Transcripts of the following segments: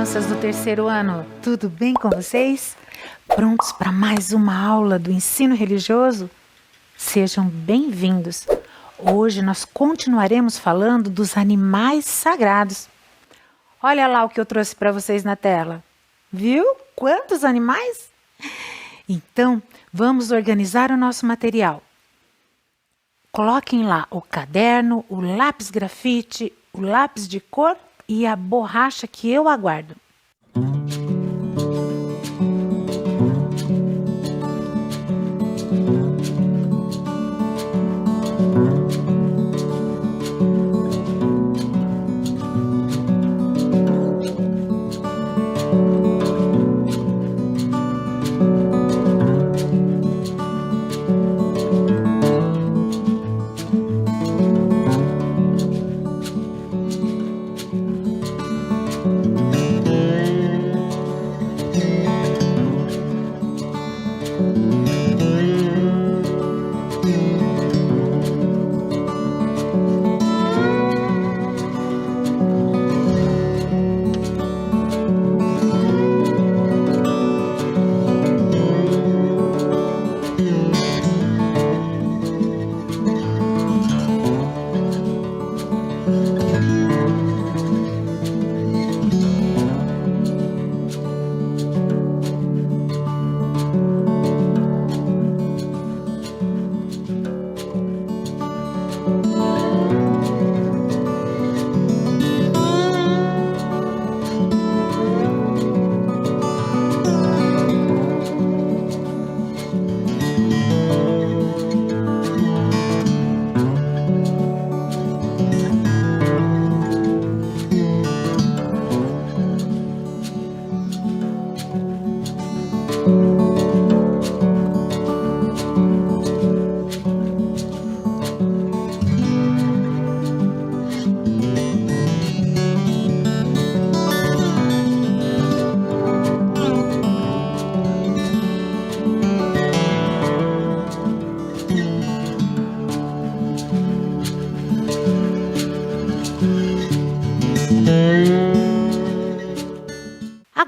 crianças do terceiro ano, tudo bem com vocês? Prontos para mais uma aula do ensino religioso? Sejam bem-vindos! Hoje nós continuaremos falando dos animais sagrados. Olha lá o que eu trouxe para vocês na tela. Viu? Quantos animais? Então, vamos organizar o nosso material. Coloquem lá o caderno, o lápis grafite, o lápis de cor e a borracha que eu aguardo.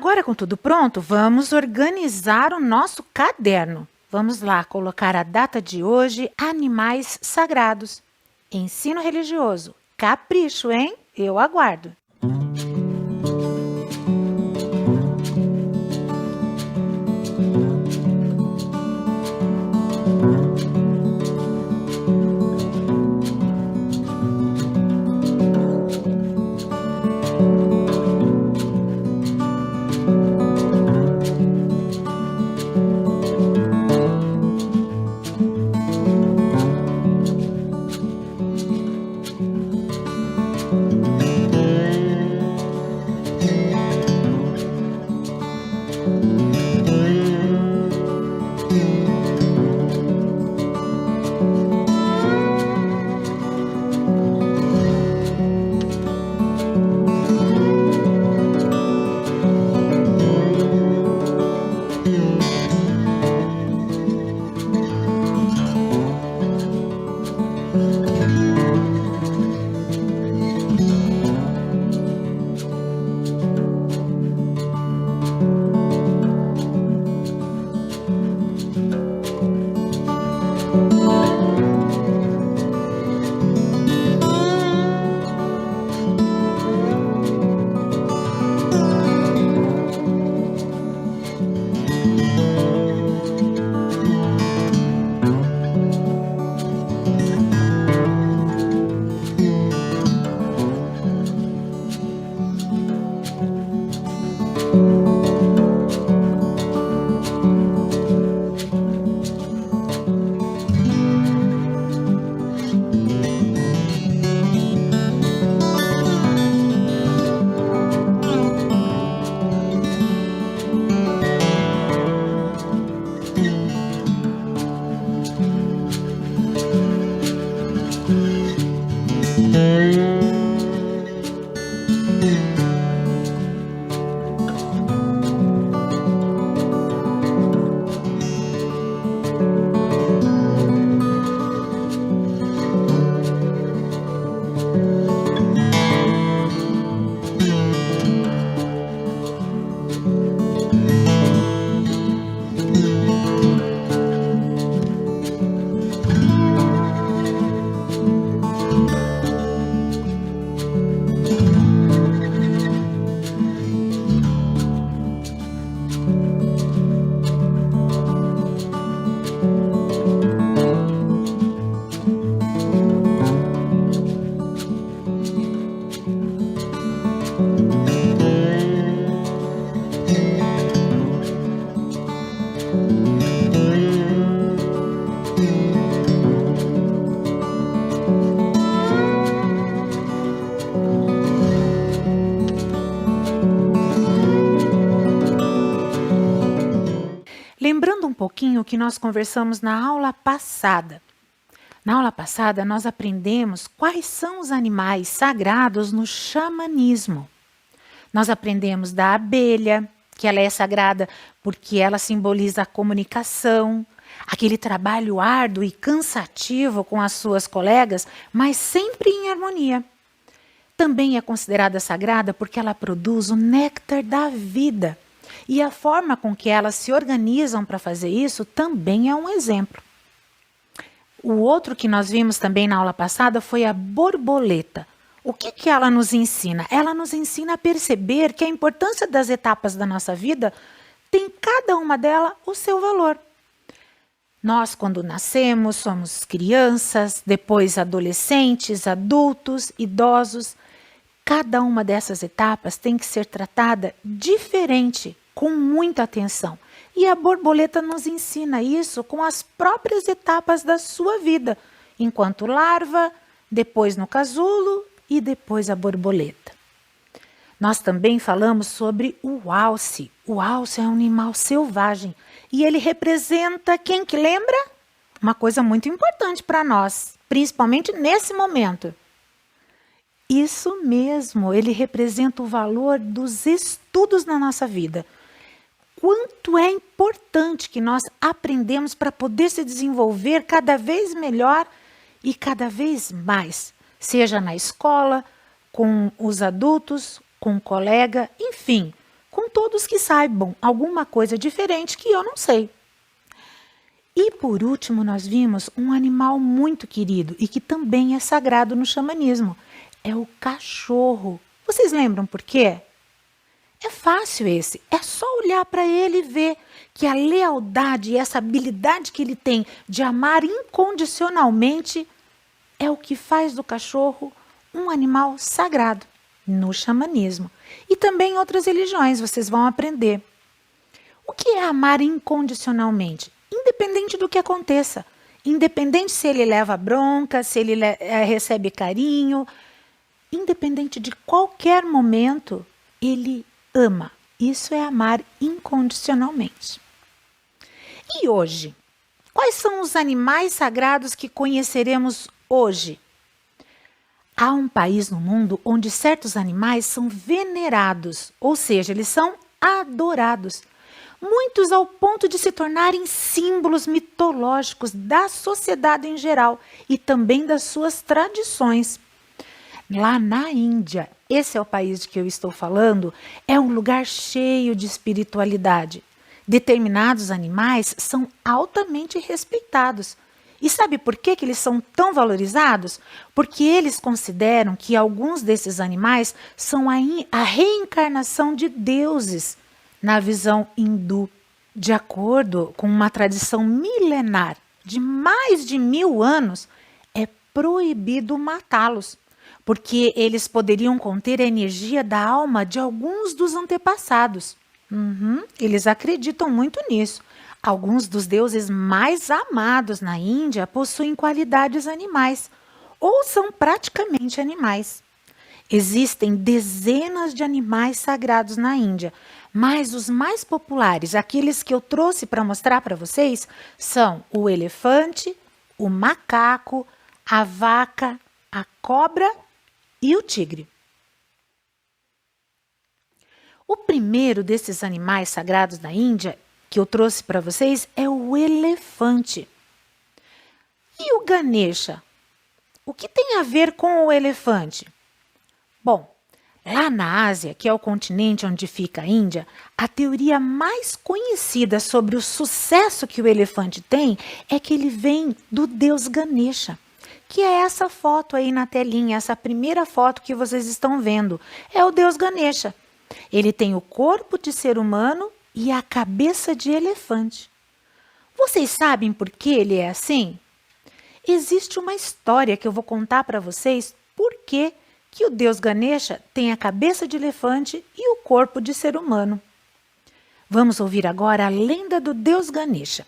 Agora, com tudo pronto, vamos organizar o nosso caderno. Vamos lá colocar a data de hoje, animais sagrados. Ensino religioso. Capricho, hein? Eu aguardo. pouquinho o que nós conversamos na aula passada. Na aula passada, nós aprendemos quais são os animais sagrados no xamanismo. Nós aprendemos da abelha, que ela é sagrada porque ela simboliza a comunicação, aquele trabalho árduo e cansativo com as suas colegas, mas sempre em harmonia. Também é considerada sagrada porque ela produz o néctar da vida. E a forma com que elas se organizam para fazer isso também é um exemplo. O outro que nós vimos também na aula passada foi a borboleta. O que ela nos ensina? Ela nos ensina a perceber que a importância das etapas da nossa vida tem cada uma delas o seu valor. Nós, quando nascemos, somos crianças, depois adolescentes, adultos, idosos. Cada uma dessas etapas tem que ser tratada diferente, com muita atenção. E a borboleta nos ensina isso com as próprias etapas da sua vida, enquanto larva, depois no casulo e depois a borboleta. Nós também falamos sobre o alce. O alce é um animal selvagem e ele representa quem que lembra? Uma coisa muito importante para nós, principalmente nesse momento. Isso mesmo, ele representa o valor dos estudos na nossa vida. Quanto é importante que nós aprendemos para poder se desenvolver cada vez melhor e cada vez mais, seja na escola, com os adultos, com o colega, enfim, com todos que saibam alguma coisa diferente que eu não sei. E por último, nós vimos um animal muito querido e que também é sagrado no xamanismo. É o cachorro. Vocês lembram por quê? É fácil esse. É só olhar para ele e ver que a lealdade e essa habilidade que ele tem de amar incondicionalmente é o que faz do cachorro um animal sagrado no xamanismo. E também em outras religiões vocês vão aprender. O que é amar incondicionalmente? Independente do que aconteça. Independente se ele leva bronca, se ele recebe carinho. Independente de qualquer momento, ele ama. Isso é amar incondicionalmente. E hoje? Quais são os animais sagrados que conheceremos hoje? Há um país no mundo onde certos animais são venerados, ou seja, eles são adorados. Muitos ao ponto de se tornarem símbolos mitológicos da sociedade em geral e também das suas tradições. Lá na Índia, esse é o país de que eu estou falando, é um lugar cheio de espiritualidade. Determinados animais são altamente respeitados. E sabe por que eles são tão valorizados? Porque eles consideram que alguns desses animais são a reencarnação de deuses na visão hindu. De acordo com uma tradição milenar de mais de 1000 anos, é proibido matá-los, porque eles poderiam conter a energia da alma de alguns dos antepassados. Eles acreditam muito nisso. Alguns dos deuses mais amados na Índia possuem qualidades animais, ou são praticamente animais. Existem dezenas de animais sagrados na Índia, mas os mais populares, aqueles que eu trouxe para mostrar para vocês, são o elefante, o macaco, a vaca, a cobra e o tigre. O primeiro desses animais sagrados da Índia que eu trouxe para vocês é o elefante. E o Ganesha? O que tem a ver com o elefante? Bom, lá na Ásia, que é o continente onde fica a Índia, a teoria mais conhecida sobre o sucesso que o elefante tem é que ele vem do deus Ganesha, que é essa foto aí na telinha, essa primeira foto que vocês estão vendo. É o deus Ganesha. Ele tem o corpo de ser humano e a cabeça de elefante. Vocês sabem por que ele é assim? Existe uma história que eu vou contar para vocês por que o deus Ganesha tem a cabeça de elefante e o corpo de ser humano. Vamos ouvir agora a lenda do deus Ganesha.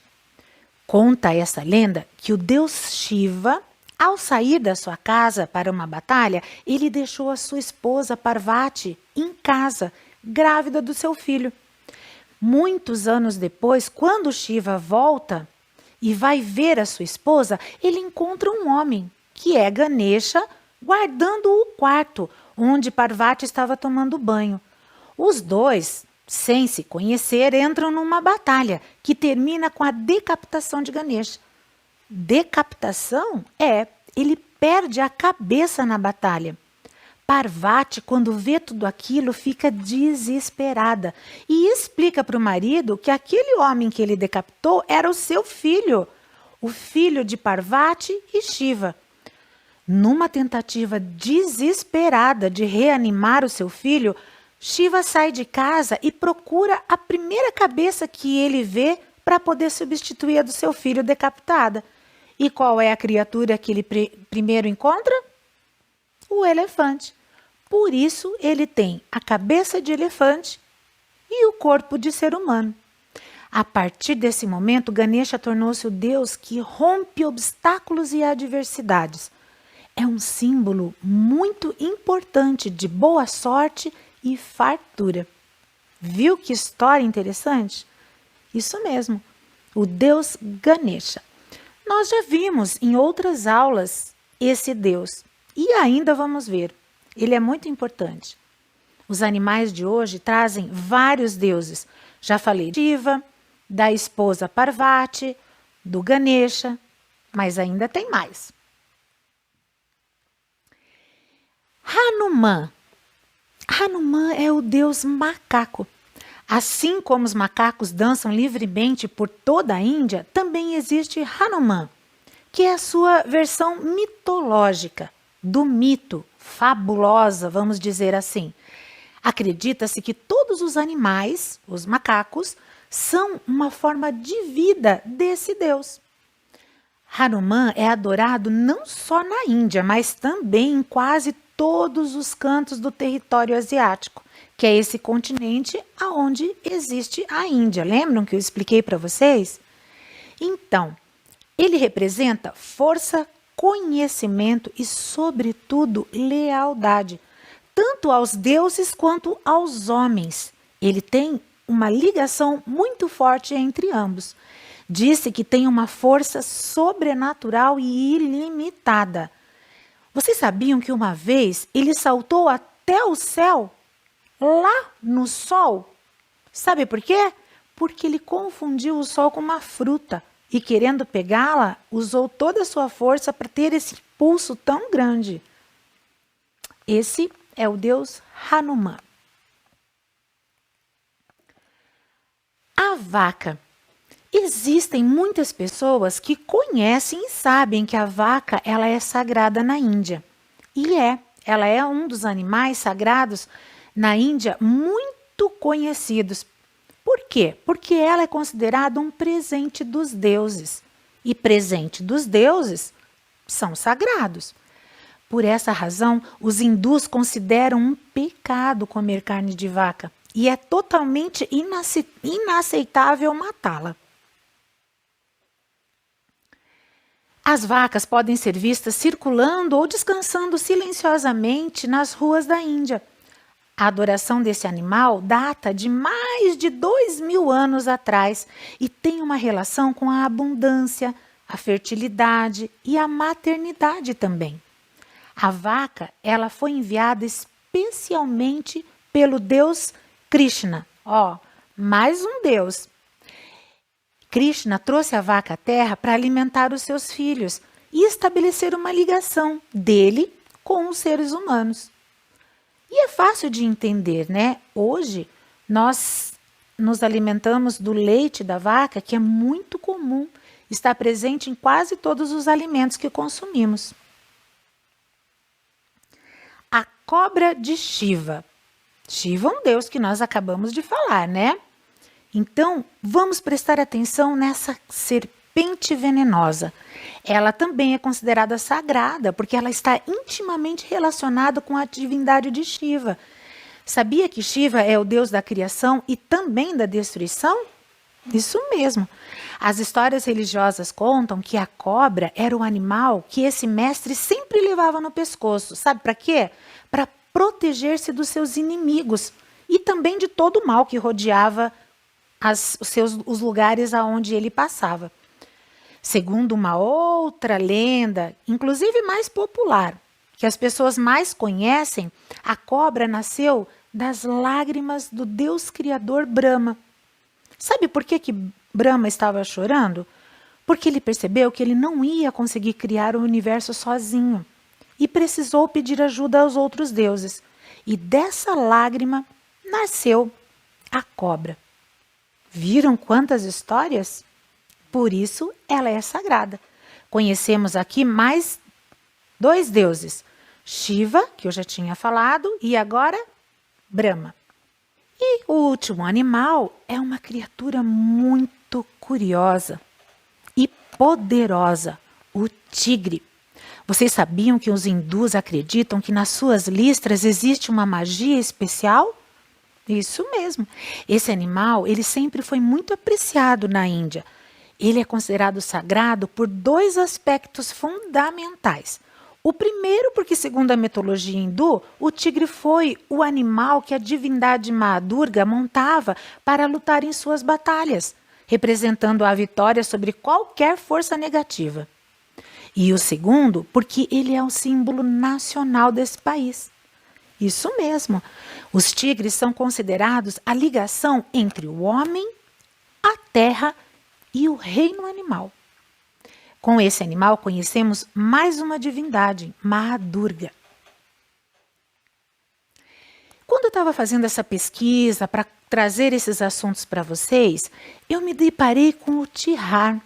Conta essa lenda que o deus Shiva, ao sair da sua casa para uma batalha, ele deixou a sua esposa Parvati em casa, grávida do seu filho. Muitos anos depois, quando Shiva volta e vai ver a sua esposa, ele encontra um homem, que é Ganesha, guardando o quarto onde Parvati estava tomando banho. Os dois, sem se conhecer, entram numa batalha que termina com a decapitação de Ganesha. Decapitação? Ele perde a cabeça na batalha. Parvati, quando vê tudo aquilo, fica desesperada e explica para o marido que aquele homem que ele decapitou era o seu filho, o filho de Parvati e Shiva. Numa tentativa desesperada de reanimar o seu filho, Shiva sai de casa e procura a primeira cabeça que ele vê para poder substituir a do seu filho decapitada. E qual é a criatura que ele primeiro encontra? O elefante. Por isso, ele tem a cabeça de elefante e o corpo de ser humano. A partir desse momento, Ganesha tornou-se o deus que rompe obstáculos e adversidades. É um símbolo muito importante de boa sorte e fartura. Viu que história interessante? Isso mesmo, o deus Ganesha. Nós já vimos em outras aulas esse deus e ainda vamos ver. Ele é muito importante. Os animais de hoje trazem vários deuses. Já falei de Shiva, da esposa Parvati, do Ganesha, mas ainda tem mais. Hanuman. Hanuman é o deus macaco. Assim como os macacos dançam livremente por toda a Índia, também existe Hanuman, que é a sua versão mitológica, do mito, fabulosa, vamos dizer assim. Acredita-se que todos os animais, os macacos, são uma forma de vida desse deus. Hanuman é adorado não só na Índia, mas também em quase todos os cantos do território asiático, que é esse continente aonde existe a Índia. Lembram que eu expliquei para vocês? Então, ele representa força, conhecimento e, sobretudo, lealdade, tanto aos deuses quanto aos homens. Ele tem uma ligação muito forte entre ambos. Disse que tem uma força sobrenatural e ilimitada. Vocês sabiam que uma vez ele saltou até o céu, lá no sol? Sabe por quê? Porque ele confundiu o sol com uma fruta e, querendo pegá-la, usou toda a sua força para ter esse impulso tão grande. Esse é o deus Hanuman. A vaca. Existem muitas pessoas que conhecem e sabem que a vaca ela é sagrada na Índia. E ela é um dos animais sagrados na Índia muito conhecidos. Por quê? Porque ela é considerada um presente dos deuses. E presente dos deuses são sagrados. Por essa razão, os hindus consideram um pecado comer carne de vaca. E é totalmente inaceitável matá-la. As vacas podem ser vistas circulando ou descansando silenciosamente nas ruas da Índia. A adoração desse animal data de mais de 2.000 anos atrás e tem uma relação com a abundância, a fertilidade e a maternidade também. A vaca, ela foi enviada especialmente pelo deus Krishna. Mais um deus. Krishna trouxe a vaca à terra para alimentar os seus filhos e estabelecer uma ligação dele com os seres humanos. E é fácil de entender, né? Hoje, nós nos alimentamos do leite da vaca, que é muito comum, está presente em quase todos os alimentos que consumimos. A cobra de Shiva. Shiva é um deus que nós acabamos de falar, né? Então, vamos prestar atenção nessa serpente venenosa. Ela também é considerada sagrada, porque ela está intimamente relacionada com a divindade de Shiva. Sabia que Shiva é o deus da criação e também da destruição? Isso mesmo. As histórias religiosas contam que a cobra era o animal que esse mestre sempre levava no pescoço. Sabe para quê? Para proteger-se dos seus inimigos e também de todo o mal que rodeava os lugares aonde ele passava. Segundo uma outra lenda, inclusive mais popular, que as pessoas mais conhecem, a cobra nasceu das lágrimas do Deus Criador Brahma. Sabe por que Brahma estava chorando? Porque ele percebeu que ele não ia conseguir criar o universo sozinho e precisou pedir ajuda aos outros deuses. E dessa lágrima nasceu a cobra. Viram quantas histórias? Por isso ela é sagrada. Conhecemos aqui mais 2 deuses, Shiva, que eu já tinha falado, e agora Brahma. E o último animal é uma criatura muito curiosa e poderosa, o tigre. Vocês sabiam que os hindus acreditam que nas suas listras existe uma magia especial? Isso mesmo. Esse animal, ele sempre foi muito apreciado na Índia. Ele é considerado sagrado por 2 aspectos fundamentais. O primeiro, porque segundo a mitologia hindu, o tigre foi o animal que a divindade Ma Durga montava para lutar em suas batalhas, representando a vitória sobre qualquer força negativa. E o segundo, porque ele é o símbolo nacional desse país. Isso mesmo, os tigres são considerados a ligação entre o homem, a terra e o reino animal. Com esse animal conhecemos mais uma divindade, Ma Durga. Quando eu estava fazendo essa pesquisa para trazer esses assuntos para vocês, eu me deparei com o Tihar.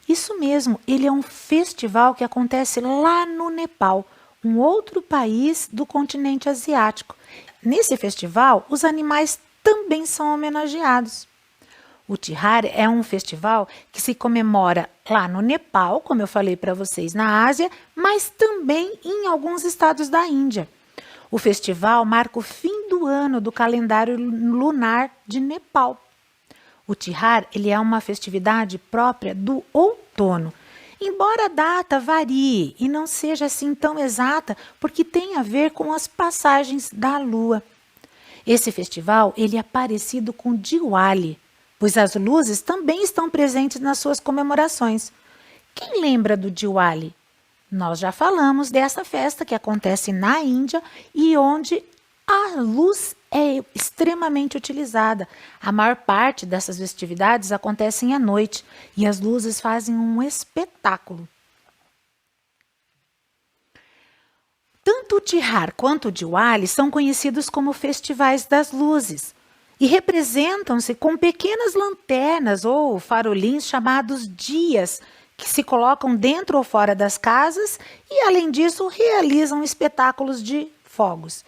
Isso mesmo, ele é um festival que acontece lá no Nepal, um outro país do continente asiático. Nesse festival, os animais também são homenageados. O Tihar é um festival que se comemora lá no Nepal, como eu falei para vocês, na Ásia, mas também em alguns estados da Índia. O festival marca o fim do ano do calendário lunar de Nepal. O Tihar, ele é uma festividade própria do outono, embora a data varie e não seja assim tão exata, porque tem a ver com as passagens da lua. Esse festival, ele é parecido com Diwali, pois as luzes também estão presentes nas suas comemorações. Quem lembra do Diwali? Nós já falamos dessa festa que acontece na Índia e onde a luz é extremamente utilizada. A maior parte dessas festividades acontecem à noite e as luzes fazem um espetáculo. Tanto o Tihar quanto o Diwali são conhecidos como festivais das luzes e representam-se com pequenas lanternas ou farolins chamados dias, que se colocam dentro ou fora das casas e, além disso, realizam espetáculos de fogos.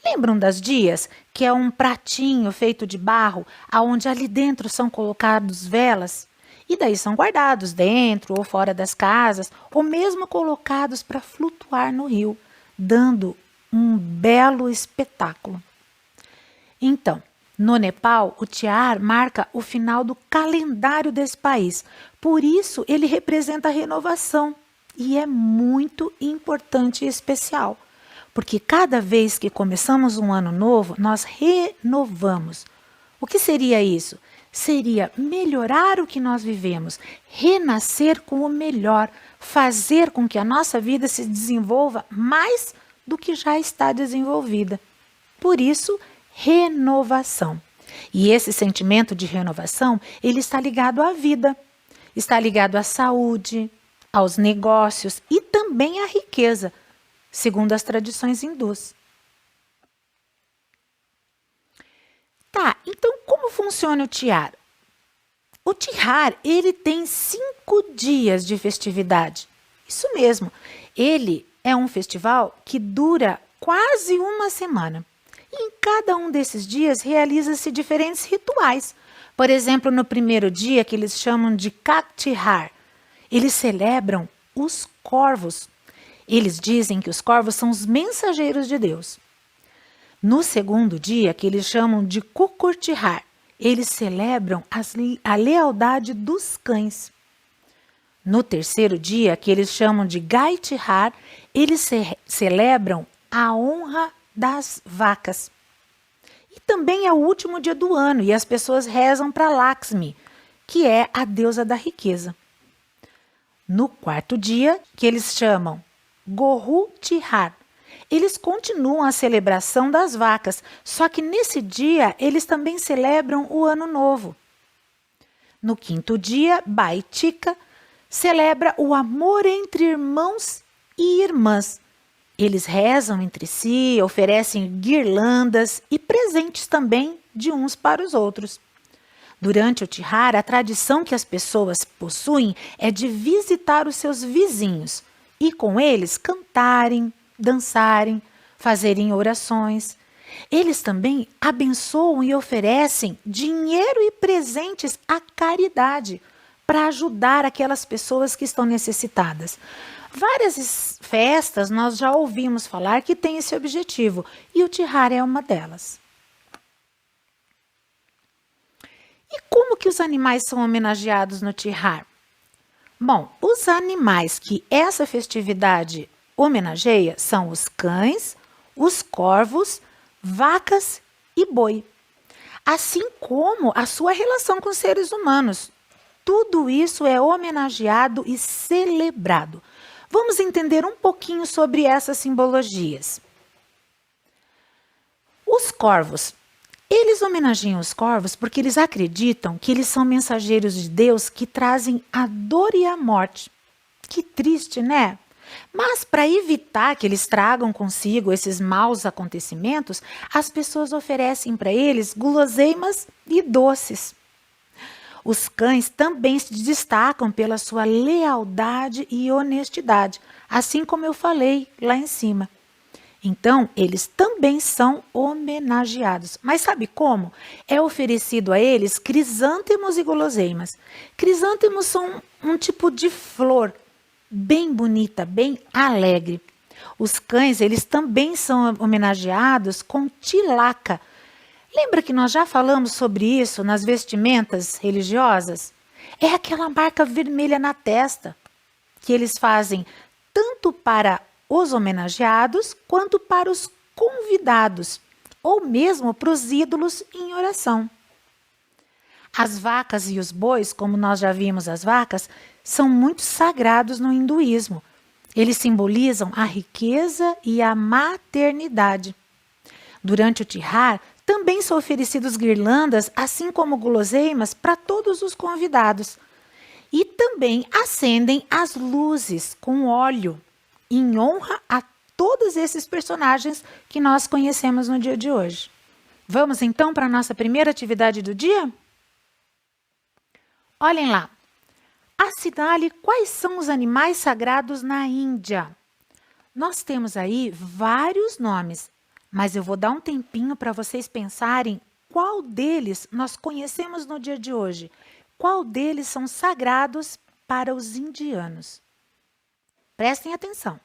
Lembram das dias, que é um pratinho feito de barro, aonde ali dentro são colocados velas? E daí são guardados dentro ou fora das casas, ou mesmo colocados para flutuar no rio, dando um belo espetáculo. Então, no Nepal, o Tihar marca o final do calendário desse país. Por isso, ele representa a renovação e é muito importante e especial. Porque cada vez que começamos um ano novo, nós renovamos. O que seria isso? Seria melhorar o que nós vivemos, renascer com o melhor, fazer com que a nossa vida se desenvolva mais do que já está desenvolvida. Por isso, renovação. E esse sentimento de renovação, ele está ligado à vida, está ligado à saúde, aos negócios e também à riqueza, segundo as tradições hindus. Tá, então como funciona o Tihar? O Tihar, ele tem 5 dias de festividade. Isso mesmo, ele é um festival que dura quase uma semana. E em cada um desses dias realiza-se diferentes rituais. Por exemplo, no primeiro dia, que eles chamam de Kaktihar, eles celebram os corvos. Eles dizem que os corvos são os mensageiros de Deus. No segundo dia, que eles chamam de Kukurtihar, eles celebram a lealdade dos cães. No terceiro dia, que eles chamam de Gaitihar, eles celebram a honra das vacas. E também é o último dia do ano e as pessoas rezam para Lakshmi, que é a deusa da riqueza. No quarto dia, que eles chamam Gohu Tihar, eles continuam a celebração das vacas, só que nesse dia eles também celebram o Ano Novo. No quinto dia, Baitika celebra o amor entre irmãos e irmãs. Eles rezam entre si, oferecem guirlandas e presentes também de uns para os outros. Durante o Tihar, a tradição que as pessoas possuem é de visitar os seus vizinhos e com eles cantarem, dançarem, fazerem orações. Eles também abençoam e oferecem dinheiro e presentes à caridade para ajudar aquelas pessoas que estão necessitadas. Várias festas nós já ouvimos falar que tem esse objetivo e o Tihar é uma delas. E como que os animais são homenageados no Tihar? Bom, os animais que essa festividade homenageia são os cães, os corvos, vacas e boi. Assim como a sua relação com os seres humanos. Tudo isso é homenageado e celebrado. Vamos entender um pouquinho sobre essas simbologias. Os corvos. Eles homenageiam os corvos porque eles acreditam que eles são mensageiros de Deus que trazem a dor e a morte. Que triste, né? Mas para evitar que eles tragam consigo esses maus acontecimentos, as pessoas oferecem para eles guloseimas e doces. Os cães também se destacam pela sua lealdade e honestidade, assim como eu falei lá em cima. Então, eles também são homenageados. Mas sabe como? É oferecido a eles crisântemos e guloseimas. Crisântemos são um tipo de flor bem bonita, bem alegre. Os cães, eles também são homenageados com tilaca. Lembra que nós já falamos sobre isso nas vestimentas religiosas? É aquela marca vermelha na testa que eles fazem tanto para os homenageados quanto para os convidados, ou mesmo para os ídolos em oração. As vacas e os bois, como nós já vimos as vacas, são muito sagrados no hinduísmo. Eles simbolizam a riqueza e a maternidade. Durante o Tihar, também são oferecidos guirlandas, assim como guloseimas, para todos os convidados. E também acendem as luzes com óleo, em honra a todos esses personagens que nós conhecemos no dia de hoje. Vamos então para a nossa primeira atividade do dia? Olhem lá. Assinale quais são os animais sagrados na Índia. Nós temos aí vários nomes, mas eu vou dar um tempinho para vocês pensarem qual deles nós conhecemos no dia de hoje. Qual deles são sagrados para os indianos? Prestem atenção.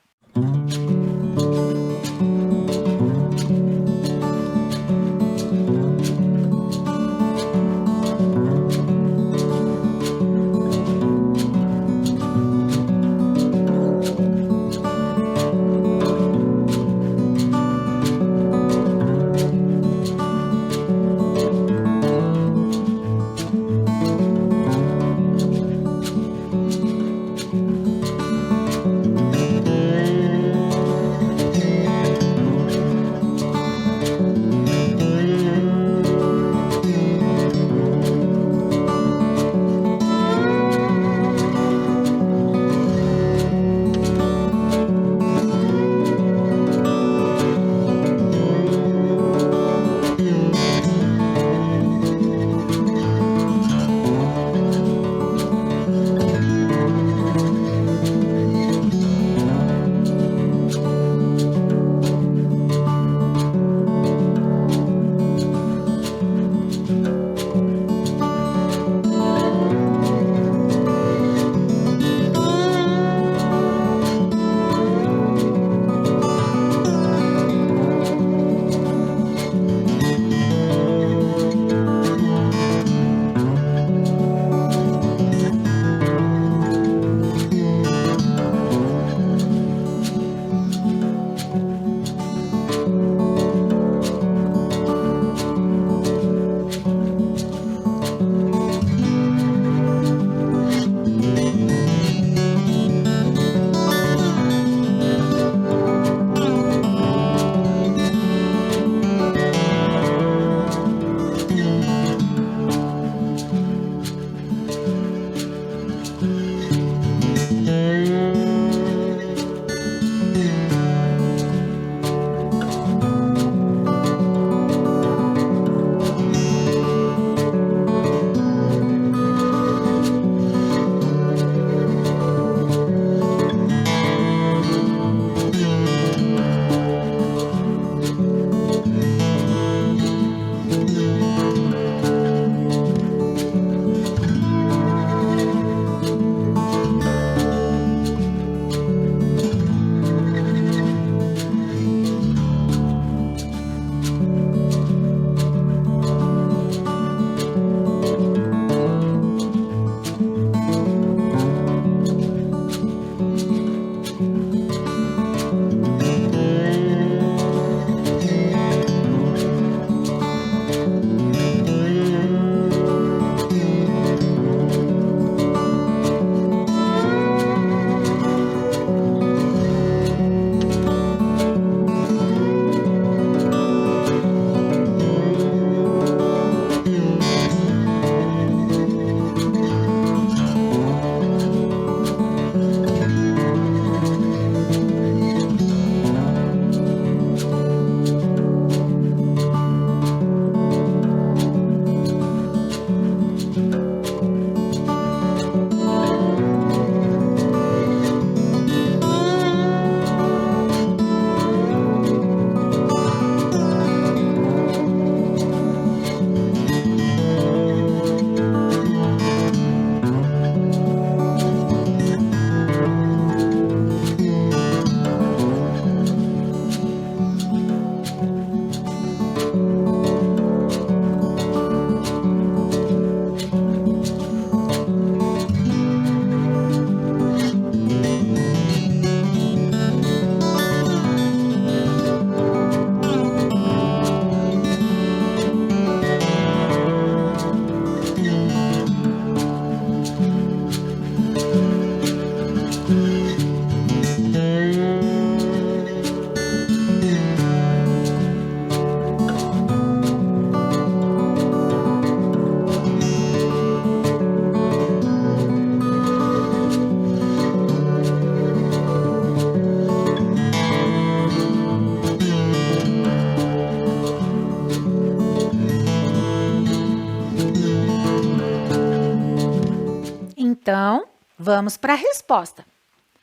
Vamos para a resposta.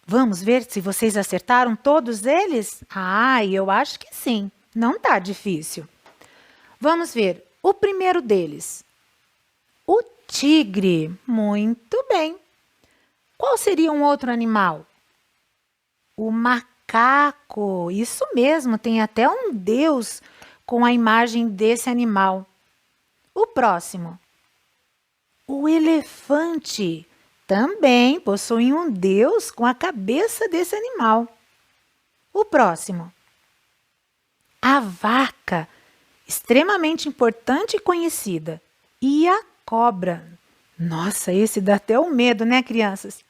Vamos ver se vocês acertaram todos eles? Ah, eu acho que sim. Não tá difícil. Vamos ver o primeiro deles. O tigre. Muito bem. Qual seria um outro animal? O macaco. Isso mesmo, tem até um deus com a imagem desse animal. O próximo. O elefante. Também possui um deus com a cabeça desse animal. O próximo. A vaca. Extremamente importante e conhecida. E a cobra. Nossa, esse dá até um medo, né, crianças?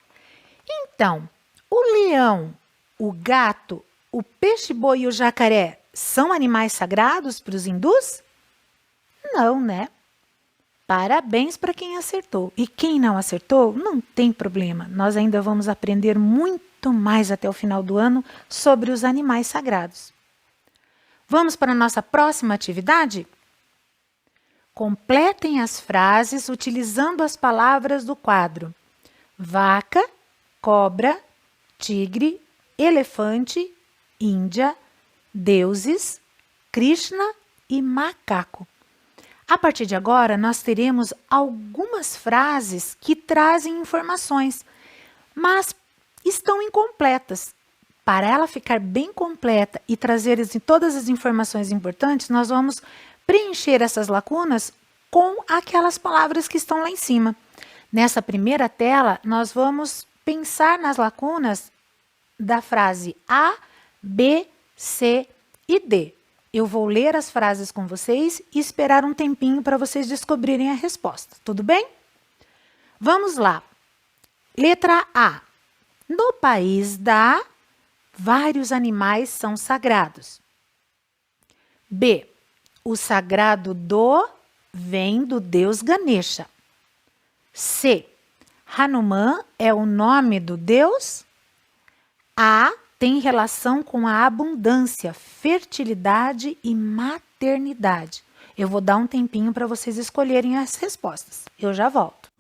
Então, o leão, o gato, o peixe-boi e o jacaré são animais sagrados para os hindus? Não, né? Parabéns para quem acertou. E quem não acertou, não tem problema. Nós ainda vamos aprender muito mais até o final do ano sobre os animais sagrados. Vamos para a nossa próxima atividade? Completem as frases utilizando as palavras do quadro: vaca, cobra, tigre, elefante, Índia, deuses, Krishna e macaco. A partir de agora, nós teremos algumas frases que trazem informações, mas estão incompletas. Para ela ficar bem completa e trazer todas as informações importantes, nós vamos preencher essas lacunas com aquelas palavras que estão lá em cima. Nessa primeira tela, nós vamos pensar nas lacunas da frase A, B, C e D. Eu vou ler as frases com vocês e esperar um tempinho para vocês descobrirem a resposta. Tudo bem? Vamos lá. Letra A. No país da, vários animais são sagrados. B. O sagrado do vem do deus Ganesha. C. Hanuman é o nome do deus. A. Tem relação com a abundância, fertilidade e maternidade. Eu vou dar um tempinho para vocês escolherem as respostas. Eu já volto.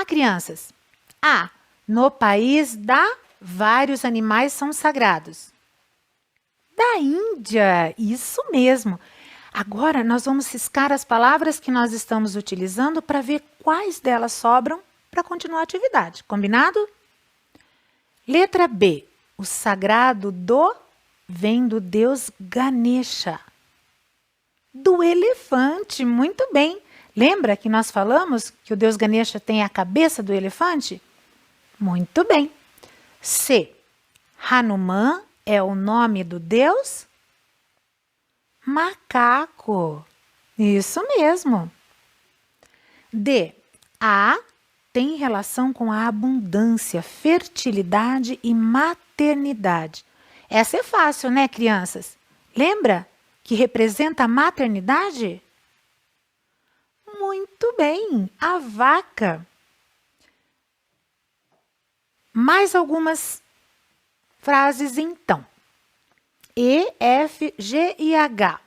crianças? A. No país da vários animais são sagrados. Da Índia, isso mesmo. Agora nós vamos riscar as palavras que nós estamos utilizando para ver quais delas sobram para continuar a atividade. Combinado? Letra B. O sagrado do vem do deus Ganesha. Do elefante, muito bem. Lembra que nós falamos que o deus Ganesha tem a cabeça do elefante? Muito bem. C. Hanuman é o nome do deus macaco. Isso mesmo. D. A tem relação com a abundância, fertilidade e maternidade. Essa é fácil, né, crianças? Lembra que representa a maternidade? Muito bem, a vaca. Mais algumas frases, então. E, F, G e H.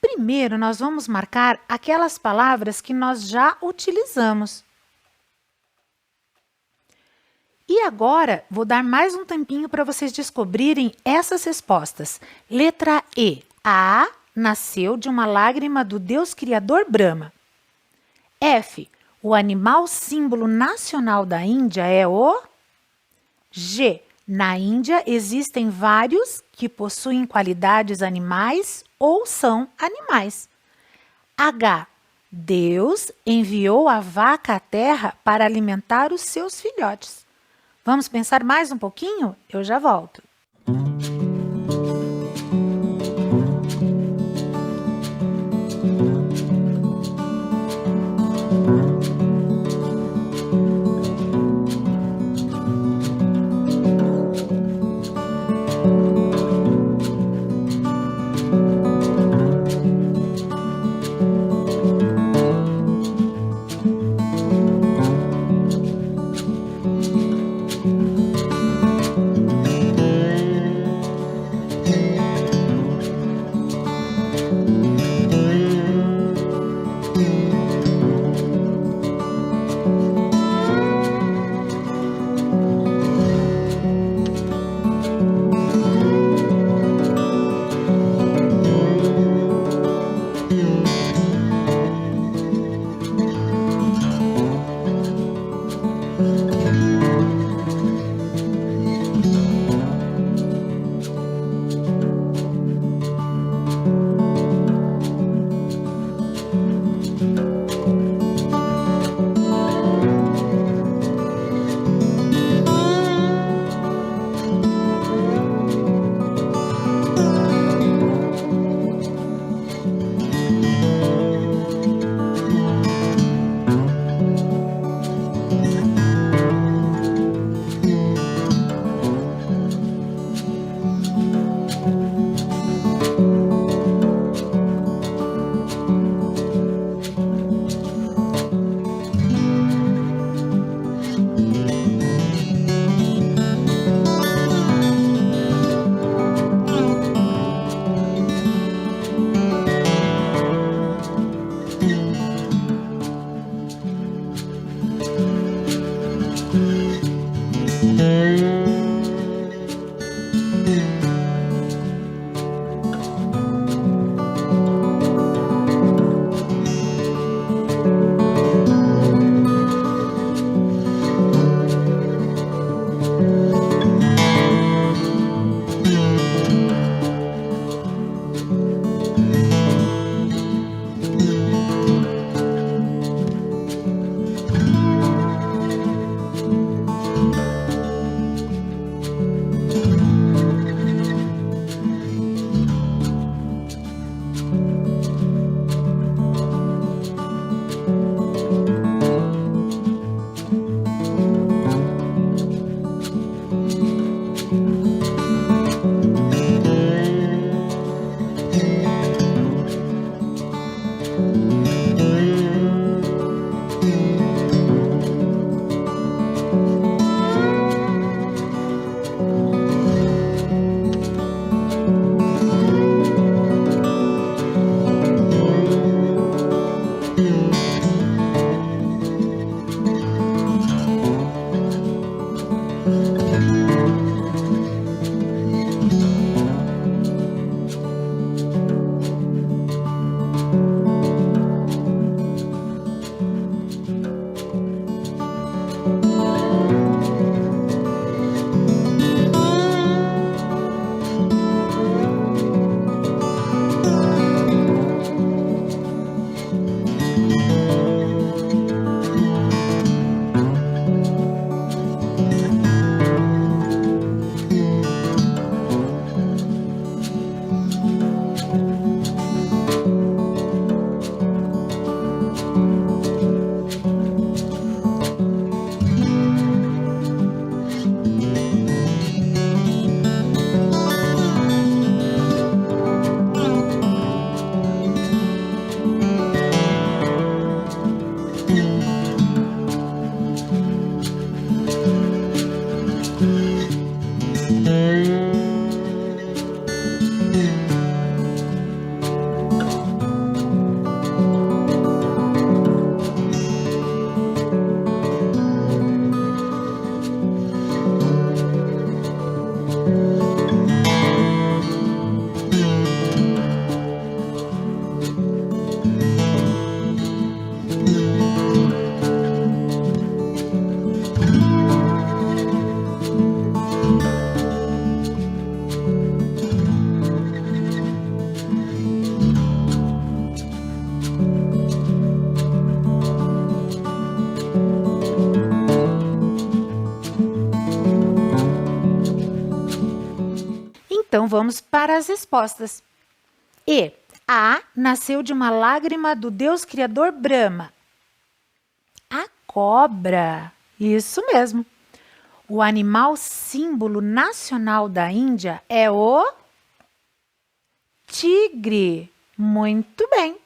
Primeiro, nós vamos marcar aquelas palavras que nós já utilizamos. E agora, vou dar mais um tempinho para vocês descobrirem essas respostas. Letra E. A nasceu de uma lágrima do Deus Criador Brahma. F. O animal símbolo nacional da Índia é o G. Na Índia existem vários que possuem qualidades animais ou são animais. H. Deus enviou a vaca à terra para alimentar os seus filhotes. Vamos pensar mais um pouquinho? Eu já volto. Então vamos para as respostas. E. A nasceu de uma lágrima do Deus Criador Brahma. A cobra. Isso mesmo. O animal símbolo nacional da Índia é o tigre. Muito bem.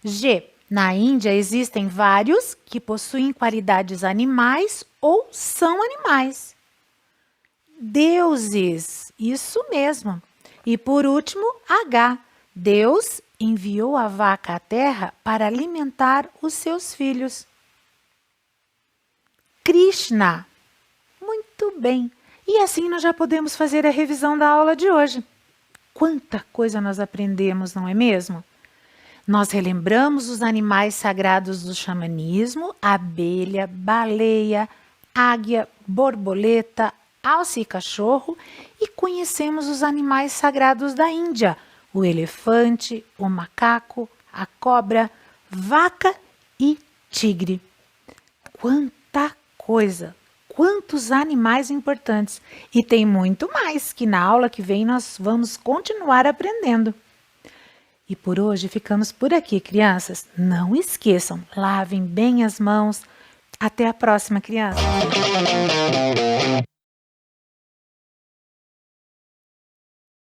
G. Na Índia existem vários que possuem qualidades animais ou são animais. Deuses. Isso mesmo. E por último, H. Deus enviou a vaca à terra para alimentar os seus filhos. Krishna. Muito bem. E assim nós já podemos fazer a revisão da aula de hoje. Quanta coisa nós aprendemos, não é mesmo? Nós relembramos os animais sagrados do xamanismo: abelha, baleia, águia, borboleta, alce e cachorro, e conhecemos os animais sagrados da Índia: o elefante, o macaco, a cobra, vaca e tigre. Quanta coisa! Quantos animais importantes! E tem muito mais que na aula que vem nós vamos continuar aprendendo. E por hoje ficamos por aqui, crianças. Não esqueçam, lavem bem as mãos. Até a próxima, crianças!